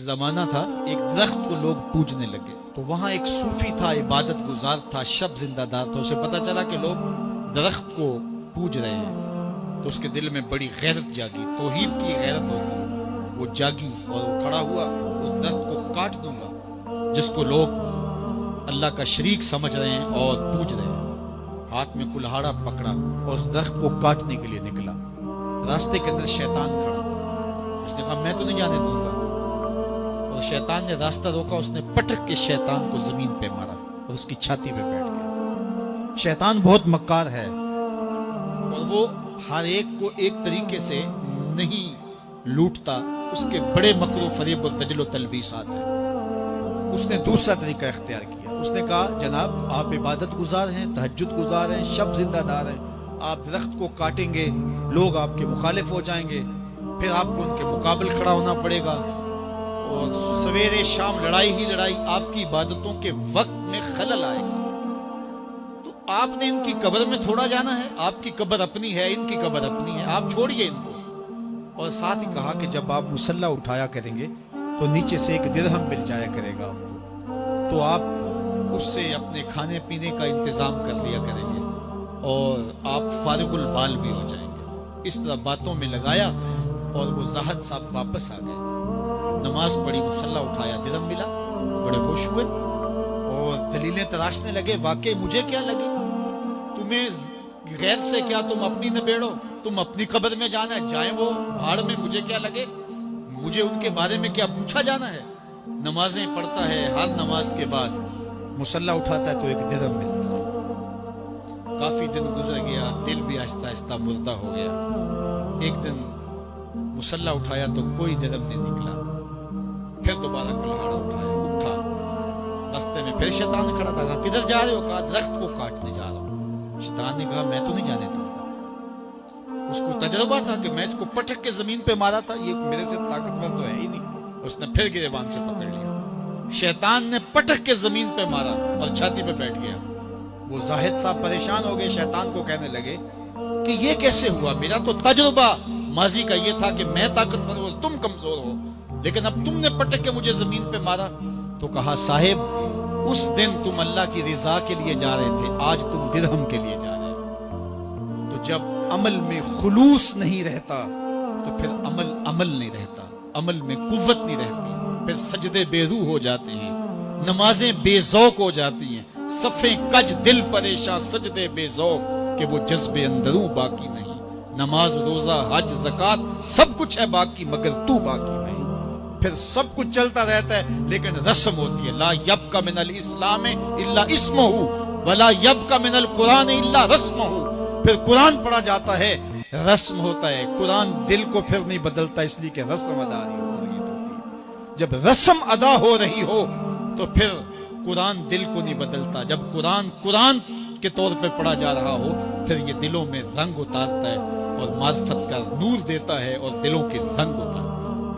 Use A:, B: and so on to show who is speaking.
A: زمانہ تھا ایک درخت کو لوگ پوجنے لگے، تو وہاں ایک صوفی تھا، عبادت گزار تھا، شب زندہ دار تھا. اسے پتا چلا کہ لوگ درخت کو پوج رہے ہیں، تو اس کے دل میں بڑی غیرت جاگی، توحید کی غیرت ہوتی ہے. وہ جاگی اور وہ کھڑا ہوا، اس درخت کو کاٹ دوں گا جس کو لوگ اللہ کا شریک سمجھ رہے ہیں اور پوج رہے ہیں. ہاتھ میں کلہاڑا پکڑا اور اس درخت کو کاٹنے کے لیے نکلا. راستے کے اندر شیطان کھڑا تھا. اس نے کہا میں تو نہیں جانے دوں گا، اور شیطان نے راستہ روکا. اس نے پٹک کے شیطان کو زمین پہ مارا اور اس کی چھاتی پہ بیٹھ گیا. شیطان بہت مکار ہے اور وہ ہر ایک کو ایک طریقے سے نہیں لوٹتا. اس کے بڑے مکر و فریب اور تجل و تلبیسات ہیں. اس نے دوسرا طریقہ اختیار کیا. اس نے کہا جناب آپ عبادت گزار ہیں، تہجد گزار ہیں، شب زندہ دار ہیں، آپ درخت کو کاٹیں گے لوگ آپ کے مخالف ہو جائیں گے، پھر آپ کو ان کے مقابل کھڑا ہونا پڑے گا، اور سویرے شام لڑائی ہی لڑائی، آپ کی عبادتوں کے وقت میں خلل آئے گا. تو آپ نے ان کی قبر میں تھوڑا جانا ہے، آپ کی قبر اپنی ہے، ان کی قبر اپنی ہے، آپ چھوڑیے ان کو. اور ساتھ ہی کہا کہ جب آپ مصلی اٹھایا کریں گے تو نیچے سے ایک درہم مل جایا کرے گا آپ کو، تو آپ اس سے اپنے کھانے پینے کا انتظام کر لیا کریں گے اور آپ فارغ البال بھی ہو جائیں گے. اس طرح باتوں میں لگایا اور وہ زاہد صاحب واپس آ گئے. نماز پڑھی، مصلی اٹھایا، درہم ملا، بڑے خوش ہوئے اور دلیلیں تراشنے لگے. واقعی مجھے کیا لگے، تمہیں غیر سے کیا، تم اپنی نبیڑو، تم اپنی قبر میں جانا ہے، جائیں وہ بھاڑ میں، مجھے کیا لگے، مجھے ان کے بارے میں کیا پوچھا جانا ہے. نمازیں پڑھتا ہے، ہر نماز کے بعد مصلی اٹھاتا ہے تو ایک درہم ملتا ہے. کافی دن گزر گیا، دل بھی آہستہ آہستہ مردہ ہو گیا. ایک دن مصلی اٹھایا تو کوئی درہم نہیں نکلا. پھر دوبارہ کلہاڑا اٹھایا، اٹھا، راستے میں پھر شیطان کھڑا تھا. کہا کدھر جا رہے ہو؟ کہا درخت کو کاٹنے جا رہا ہوں. شیطان نے کہا میں تو نہیں جانے دوں گا. اس کو تجربہ تھا کہ میں اس کو پٹک کے زمین پہ مارا تھا، یہ میرے سے طاقتور تو ہے ہی نہیں. اس نے پھر گریبان سے پکڑ لیا. شیطان نے پٹک کے زمین پہ مارا اور چھاتی پہ بیٹھ گیا. وہ زاہد صاحب پریشان ہو گئے، شیطان کو کہنے لگے کہ یہ کیسے ہوا، میرا تو تجربہ ماضی کا یہ تھا کہ میں طاقتور ہوں، تم کمزور ہو، لیکن اب تم نے پٹک کے مجھے زمین پہ مارا. تو کہا صاحب اس دن تم اللہ کی رضا کے لیے جا رہے تھے، آج تم درہم کے لیے جا رہے ہو. تو جب عمل میں خلوص نہیں رہتا تو پھر عمل نہیں رہتا، عمل میں قوت نہیں رہتی، پھر سجدے بے روح ہو جاتے ہیں، نمازیں بے ذوق ہو جاتی ہیں، صفیں کج دل پریشان، سجدے بے ذوق کہ وہ جذبے اندروں باقی نہیں. نماز، روزہ، حج، زکوٰۃ سب کچھ ہے باقی مگر تو باقی نہیں. پھر سب کچھ چلتا رہتا ہے لیکن رسم ہوتی ہے. لا یبقى من الاسلام الا اسمہ ولا یبقى من القرآن الا رسمہ. پھر قرآن پڑھا جاتا ہے، رسم ہوتا ہے. قرآن دل کو پھر نہیں بدلتا، اس لیے کہ رسم ادا ہو رہی ہوتی ہے. جب رسم ادا ہو رہی ہو تو پھر قرآن دل کو نہیں بدلتا. جب قرآن کے طور پہ پڑھا جا رہا ہو پھر یہ دلوں میں رنگ اتارتا ہے اور معرفت کا نور دیتا ہے اور دلوں کے زنگ اتارتا ہے.